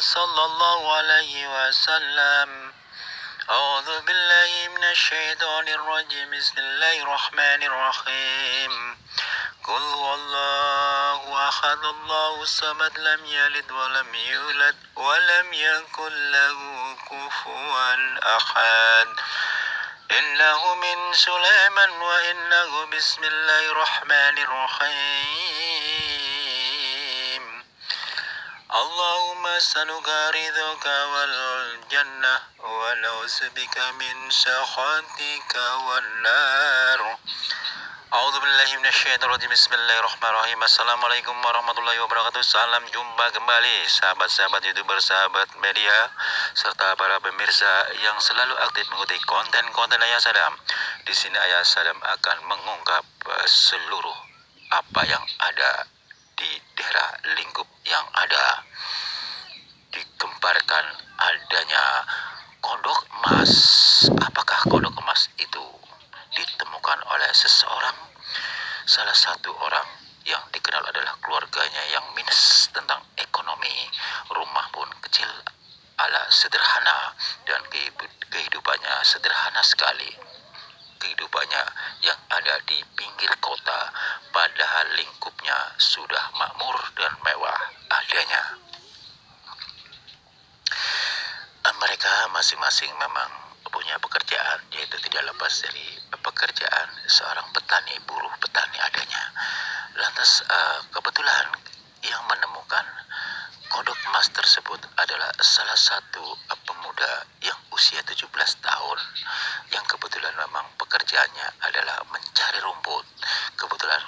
صلى الله عليه وسلم. أعوذ بالله من الشيطان الرجيم. بسم الله الرحمن الرحيم. قل هو الله أحد الله الصمد لم يلد ولم يولد ولم يكن له كفوا أحد. إنه من سليمان وإنه بسم الله الرحمن الرحيم. اللهم أسألك رضاك والجنة ونعوذ بك من سخطك والنار. A'udzu billahi minasyaitonir rajim. Bismillahirrahmanirrahim. Assalamualaikum warahmatullahi wabarakatuh. Salam jumpa kembali sahabat-sahabat YouTuber, sahabat media, serta para pemirsa yang selalu aktif mengikuti konten-konten Ayah Sadam. Di sini Ayah Sadam akan mengungkap seluruh apa yang ada di daerah lingkup yang ada. Digemparkan adanya kodok emas. Apakah kodok emas itu ditemukan oleh seseorang? Salah satu orang yang dikenal adalah keluarganya yang minus tentang ekonomi, rumah pun kecil ala sederhana, dan kehidupannya sederhana sekali. Kehidupannya yang ada di pinggir kota, padahal lingkupnya sudah makmur dan mewah adanya. Mereka masing-masing memang punya pekerjaan, yaitu tidak lepas dari pekerjaan seorang petani, buruh petani adanya. Lantas kebetulan yang menemukan kodok emas tersebut adalah salah satu pemuda yang usia 17 tahun, yang kebetulan memang pekerjaannya adalah mencari rumput. Kebetulan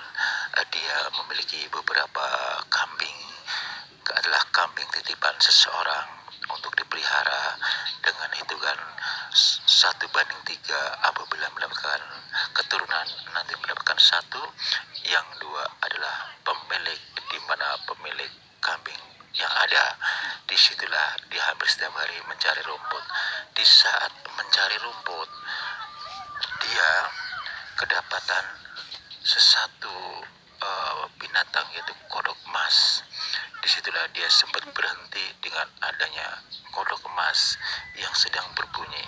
dia memiliki beberapa kambing, adalah kambing titipan seseorang untuk dipelihara dengan hitungan 1:3. Apabila mendapatkan keturunan nanti mendapatkan 1, yang 2 adalah pemilik, di mana pemilik kambing yang ada. Disitulah dia hampir setiap hari mencari rumput. Di saat mencari rumput, dia kedapatan sesuatu binatang, yaitu kodok emas. Disitulah dia sempat berhenti dengan adanya kodok emas yang sedang berbunyi.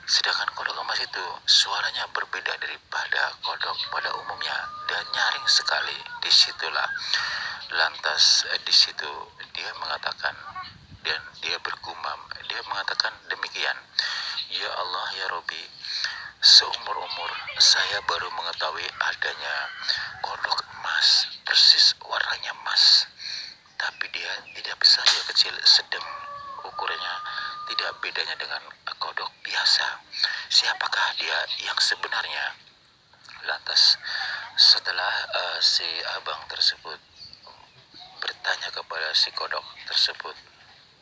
Sedangkan kodok emas itu suaranya berbeda daripada kodok pada umumnya dan nyaring sekali. Disitulah lantas di situ dia mengatakan, dan dia bergumam, dia mengatakan demikian, ya Allah ya Robbi, seumur-umur saya baru mengetahui adanya kodok emas, persis warnanya emas, tapi dia tidak besar, dia kecil, sedang, ukurannya tidak bedanya dengan kodok biasa. Siapakah dia yang sebenarnya? Lantas setelah si abang tersebut bertanya kepada si kodok tersebut,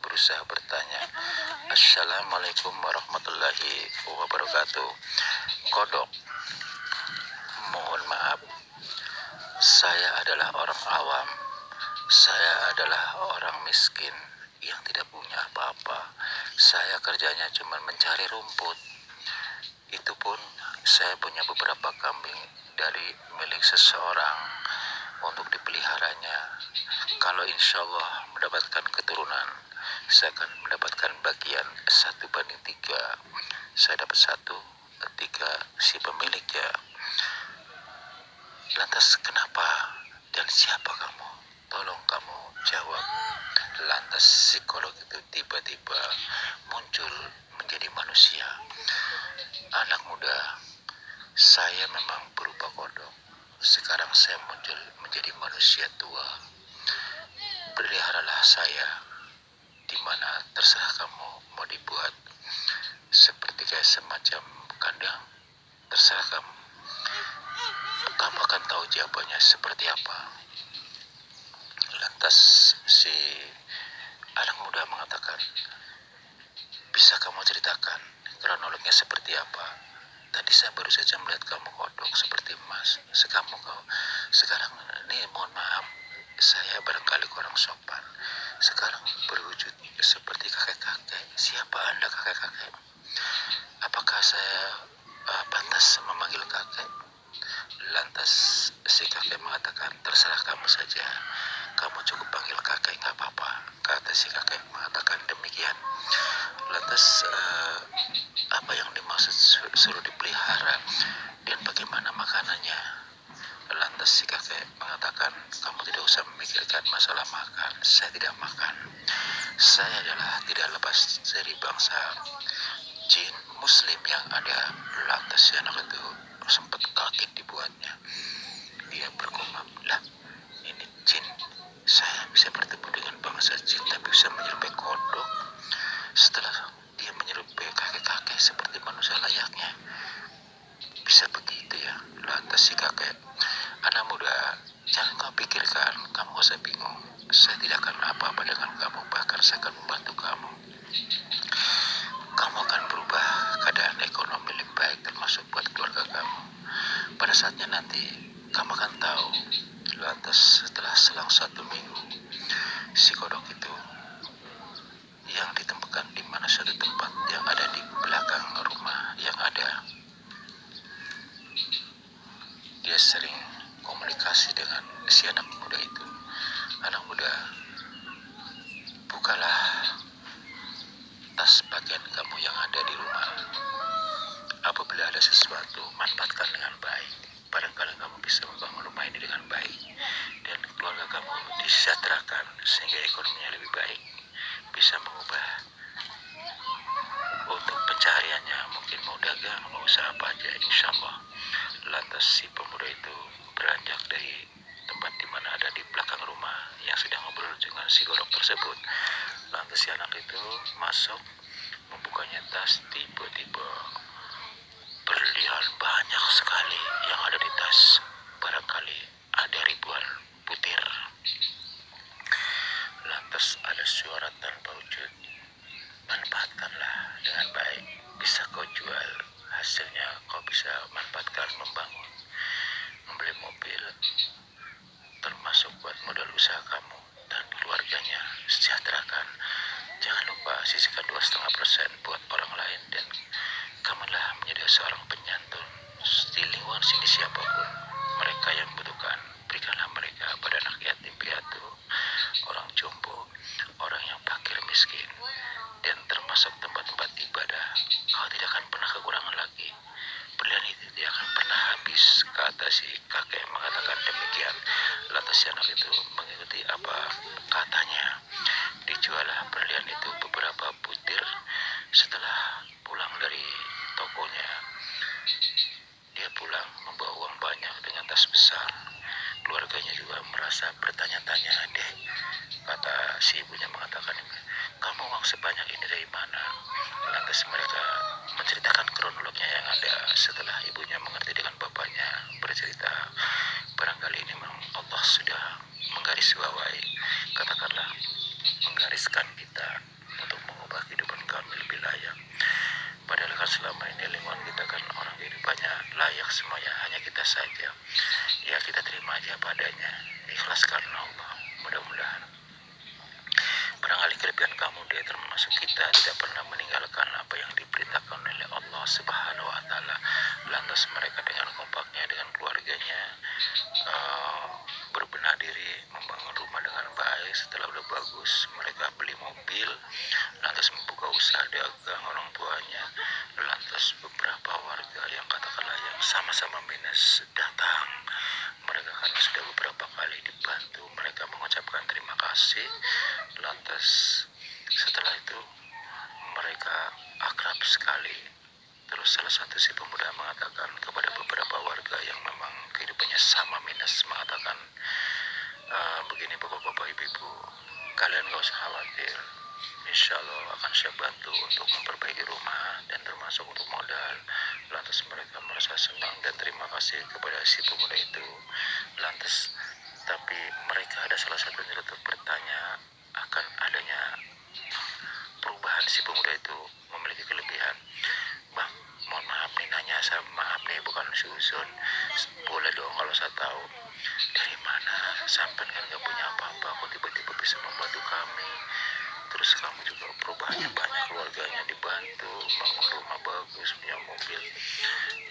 berusaha bertanya, Assalamualaikum warahmatullahi wabarakatuh. Kodok, mohon maaf, saya adalah orang awam, saya adalah orang miskin yang tidak punya apa-apa. Saya kerjanya cuma mencari rumput. Itu pun saya punya beberapa kambing dari milik seseorang untuk dipeliharanya. Kalau insya Allah mendapatkan keturunan, saya akan mendapatkan bagian 1:3. Saya dapat 1/3 si pemiliknya. Lantas kenapa dan siapa kamu? Tolong kamu jawab. Lantas psikolog itu tiba-tiba muncul menjadi manusia. Anak muda, saya memang berupa kodok. Sekarang saya muncul menjadi manusia tua. Peliharalah saya, di mana terserah kamu mau dibuat seperti kayak semacam kandang, terserah kamu. Kamu akan tahu jawabannya seperti apa. Lantas si anak muda mengatakan, bisa kamu ceritakan kronologinya seperti apa? Tadi saya baru saja melihat kamu kodok seperti emas. Sekarang ini mohon maaf, saya barangkali kurang sopan. Sekarang berwujud seperti kakek-kakek. Siapa Anda kakek-kakek? Apakah saya pantas memanggil kakek? Lantas si kakek mengatakan, terserah kamu saja. kamu cukup panggil kakek nggak apa-apa, kata si kakek mengatakan demikian. Lantas apa yang dimaksud suruh dipelihara dan bagaimana makanannya? Lantas si kakek mengatakan, kamu tidak usah memikirkan masalah makan, saya tidak makan. Saya adalah tidak lepas dari bangsa jin muslim yang ada. Lantas si anak itu sempat kaget dibuatnya. Dia bergumam, lah ini jin, saya bisa bertemu dengan bangsa jin tapi bisa menyerupai kodok. Setelah dia menyerupai kakek-kakek seperti manusia layaknya, bisa begitu ya? Lantas si kakek, anak muda, jangan kau pikirkan, kamu gak usah bingung. Saya tidak akan apa-apa dengan kamu, bahkan saya akan membantu kamu. Kamu akan berubah keadaan ekonomi lebih baik termasuk buat keluarga kamu. Pada saatnya nanti, kamu akan tahu. Lantas setelah selang 1 minggu, si kodok itu yang ditemukan di mana suatu tempat yang ada di belakang rumah yang ada. Dia sering komunikasi dengan si anak muda itu. Anak muda, bukalah tas bagian kamu yang ada di rumah. Apabila ada sesuatu, manfaatkan dengan baik. Barangkali kamu bisa membangun rumah ini dengan baik dan keluarga kamu disejahterakan sehingga ekonominya lebih baik, bisa mengubah untuk pencahariannya, mungkin mau dagang, mau usaha apa aja, insya Allah. Lantas si pemuda itu beranjak dari tempat di mana ada di belakang rumah yang sedang ngobrol dengan si godok tersebut. Lantas si anak itu masuk, membukanya tas, tiba-tiba berlian banyak sekali yang ada di tas. Barangkali ada ribuan butir. Lantas ada suara tanpa wujud, manfaatkanlah dengan baik. Bisa kau jual, hasilnya kau bisa manfaatkan membangun, membeli mobil, termasuk buat modal usaha kamu dan keluarganya, sejahterakan. Jangan lupa sisihkan 2,5% buat orang lain dan kamulah menjadi seorang penyantun di lingkungan sini siapapun. Mereka yang membutuhkan, berikanlah mereka pada anak yatim piatu, orang jompo, orang yang fakir miskin, dan termasuk tempat-tempat ibadah. Kau tidak akan pernah kekurangan lagi. Berlian itu tidak akan pernah habis, kata si kakek mengatakan demikian. Lantas si anak itu mengikuti apa katanya. Dijualah berlian itu beberapa butir. Setelah pulang dari tokonya, dia pulang membawa uang banyak dengan tas besar. Keluarganya juga merasa bertanya-tanya, deh, kata si ibunya mengatakan, kamu uang sebanyak ini dari mana? Lantas mereka menceritakan kronologinya yang ada. Setelah ibunya mengerti dengan bapaknya bercerita, barangkali ini memang Allah sudah menggarisbawahi, katakanlah menggariskan kita untuk mengubah kehidupan kami lebih layak. Padahal kan selama ini lingkungan kita kan orang kehidupannya layak semuanya, hanya kita saja. Ya kita terima aja padanya, ikhlas karena Allah. Mudah-mudahan barangkali kelebihan kamu dia termasuk kita tidak pernah meninggalkan apa yang diperintahkan oleh Allah Subhanahu wa Ta'ala. Lantas mereka dengan kompaknya dengan keluarganya berbenah diri membangun rumah dengan baik. Setelah udah bagus, mereka beli mobil, lantas membuka usaha dagang orang tuanya. Lantas beberapa warga yang katakanlah yang sama-sama minus datang. Mereka karena sudah beberapa kali dibantu, mereka mengucapkan terima kasih. Lantas setelah itu mereka akrab sekali. Terus salah satu si pemuda mengatakan kepada beberapa warga yang memang kehidupannya sama minus, mengatakan, begini bapak-bapak ibu-ibu, kalian gak usah khawatir, insya Allah akan saya bantu untuk memperbaiki rumah dan termasuk untuk modal. Lantas mereka merasa senang dan terima kasih kepada si pemuda itu. Lantas tapi mereka ada salah satu yang bertanya akan adanya perubahan si pemuda itu memiliki kelebihan. Bang, mohon maaf nih nanya, saya maaf nih bukan suzon, boleh dong kalau saya tahu dari mana sampai kan gak punya apa-apa kok tiba-tiba bisa membantu kami, terus kamu juga perubahannya banyak, keluarganya dibantu, bangun rumah bagus, punya mobil.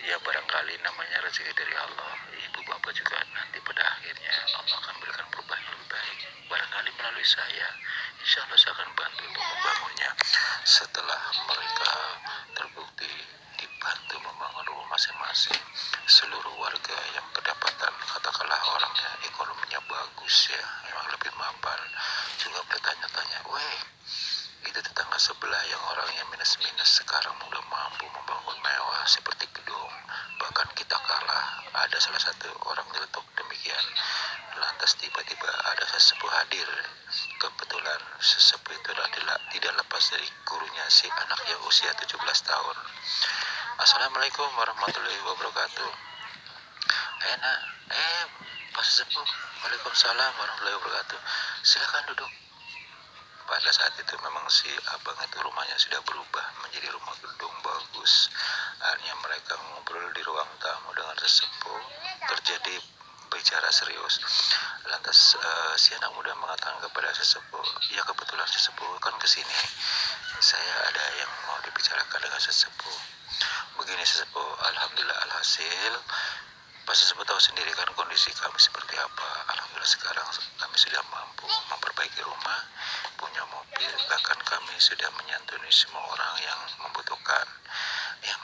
Ya barangkali namanya rezeki dari Allah. Ibu bapak juga nanti pada akhirnya Allah akan berikan perubahan yang lebih baik. Barangkali melalui saya, insya Allah saya akan bantu untuk membangunnya. Setelah mereka terbukti dibantu membangun rumah masing-masing, seluruh warga yang kedapatan katakanlah orangnya ekonominya bagus ya, memang lebih mapan, juga bertanya-tanya, weh itu tetangga sebelah yang orangnya minus-minus sekarang udah mampu membangun mewah seperti gedung, bahkan kita kalah. Ada salah satu orang nyeletuk demikian. Lantas tiba-tiba ada sesepuh hadir. Kebetulan sesepuh itu adalah tidak lepas dari gurunya si anak yang usia 17 tahun. Assalamualaikum warahmatullahi wabarakatuh. Enak, Pak Sesepuh. Waalaikumsalam warahmatullahi wabarakatuh. Silakan duduk. Pada saat itu memang si abang itu rumahnya sudah berubah menjadi rumah gedung bagus. Akhirnya mereka ngobrol di ruang tamu dengan sesepuh. Terjadi bicara serius. Lantas si anak muda mengatakan kepada sesepuh, ya kebetulan sesepuh kan kesini. Saya ada yang mau dibicarakan dengan sesepuh. Begini sesepuh, alhamdulillah alhasil Pak Sesepuh tahu sendiri kan kondisi kami seperti apa. Alhamdulillah sekarang kami sudah mampu memperbaiki rumah, punya mobil, bahkan kami sudah menyantuni semua orang yang membutuhkan. Yang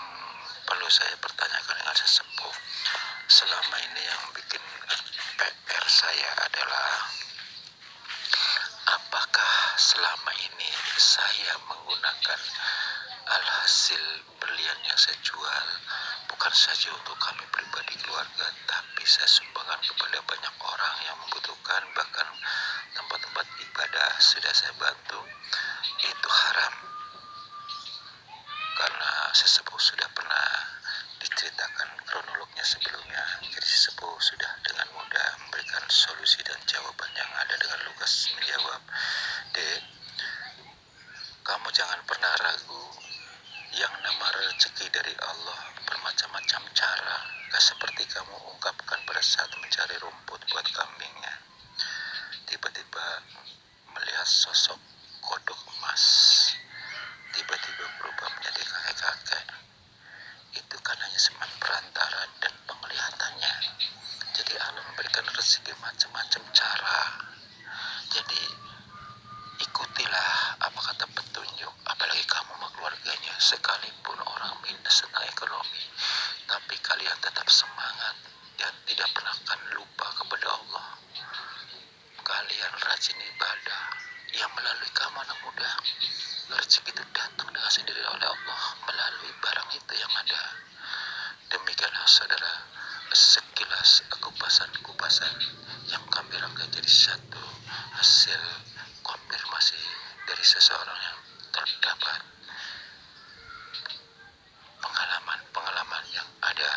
perlu saya pertanyakan dengan sesepuh, selama ini yang bikin PR saya adalah apakah selama ini saya menggunakan alhasil berlian yang saya jual bukan saja untuk kami pribadi keluarga, tapi saya sumbangkan kepada banyak orang yang membutuhkan, bahkan tempat-tempat ibadah sudah saya bantu. Itu haram karena sesepuh sudah pernah diceritakan kronolognya sebelumnya. Jadi sesepuh sudah dengan mudah memberikan solusi dan jawaban yang ada dengan lugas menjawab, Dek, kamu jangan pernah ragu. Yang nama rezeki dari Allah bermacam-macam cara. Gak seperti kamu ungkapkan pada saat mencari rumput buat kambingnya. Tiba-tiba melihat sosok kodok emas, tiba-tiba berubah menjadi kakek-kakek. Itu kan hanya seman perantara dan penglihatannya. Jadi Allah memberikan rezeki macam-macam cara. Jadi ikutilah apa kata petunjuk, apalagi kamu sama keluarganya. Sekalipun orang minus tentang ekonomi, tapi kalian tetap semangat dan tidak pernah akan lupa kepada Allah. Kalian rajin ibadah, yang melalui kamu anak muda, rezeki itu datang dengan sendiri oleh Allah melalui barang itu yang ada. Demikianlah saudara, sekilas kupasan yang kami rangkai jadi satu hasil konfirmasi dari seseorang yang terdapat pengalaman yang ada.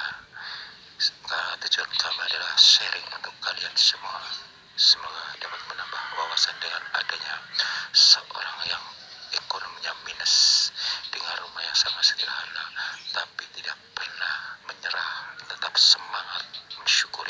Tujuan kami adalah sharing untuk kalian semua. Semoga dapat menambah wawasan dengan adanya seorang yang ekonominya minus dengan rumah yang sangat sederhana, tapi tidak pernah menyerah, tetap semangat mensyukur